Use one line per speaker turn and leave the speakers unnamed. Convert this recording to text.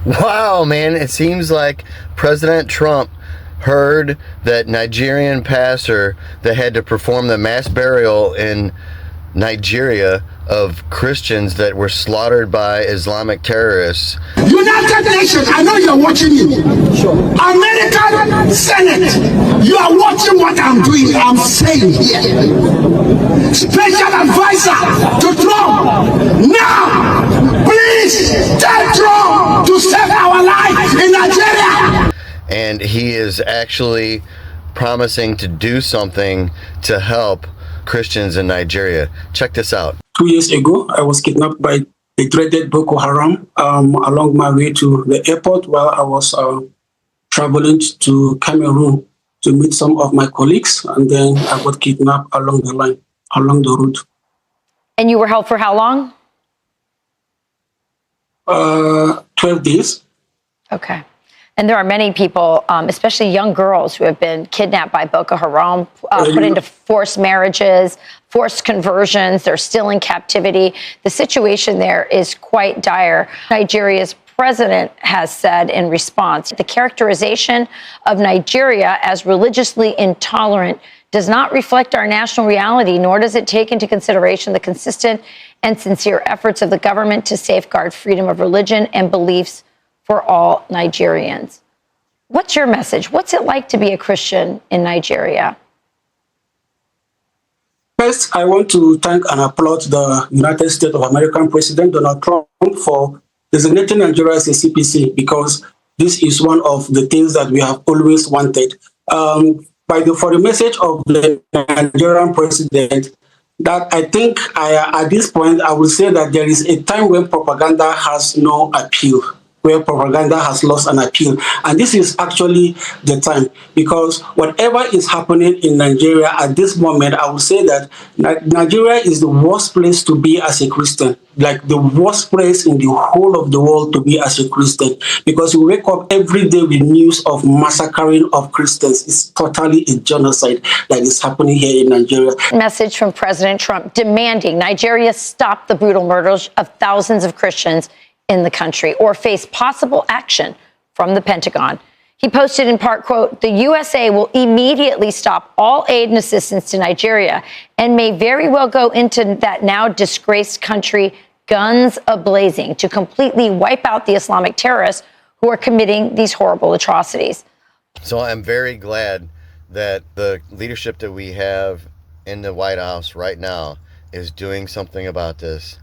Wow, man, it seems like President Trump heard that Nigerian pastor that had to perform the mass burial in Nigeria of Christians that were slaughtered by Islamic terrorists.
United Nations, I know you're watching it. Sure. American Senate, you are watching what I'm doing. I'm saying here. Special advisor to Trump. Now, please tell Trump to save our life in Nigeria.
And he is actually promising to do something to help Christians in Nigeria. Check this out.
2 years ago, I was kidnapped by the dreaded Boko Haram along my way to the airport while I was traveling to Cameroon to meet some of my colleagues. And then I got kidnapped along the line, along the route.
And you were held for how long?
12 days.
Okay. And there are many people, especially young girls, who have been kidnapped by Boko Haram, put into forced marriages, forced conversions. They're still in captivity. The situation there is quite dire. Nigeria's president has said in response, the characterization of Nigeria as religiously intolerant does not reflect our national reality, nor does it take into consideration the consistent and sincere efforts of the government to safeguard freedom of religion and beliefs for all Nigerians. What's your message? What's it like to be a Christian in Nigeria?
First, I want to thank and applaud the United States of American President Donald Trump for designating Nigeria as a CPC, because this is one of the things that we have always wanted. For the message of the Nigerian president, that I think at this point, I will say that there is a time when propaganda has no appeal, where propaganda has lost an appeal. And this is actually the time, because whatever is happening in Nigeria at this moment, I would say that Nigeria is the worst place to be as a Christian, like the worst place in the whole of the world to be as a Christian, because we wake up every day with news of massacring of Christians. It's totally a genocide that is happening here in Nigeria.
Message from President Trump demanding Nigeria stop the brutal murders of thousands of Christians in the country or face possible action from the Pentagon. He posted in part, quote, the USA will immediately stop all aid and assistance to Nigeria and may very well go into that now disgraced country guns a-blazing to completely wipe out the Islamic terrorists who are committing these horrible atrocities.
So I'm very glad that the leadership that we have in the White House right now is doing something about this.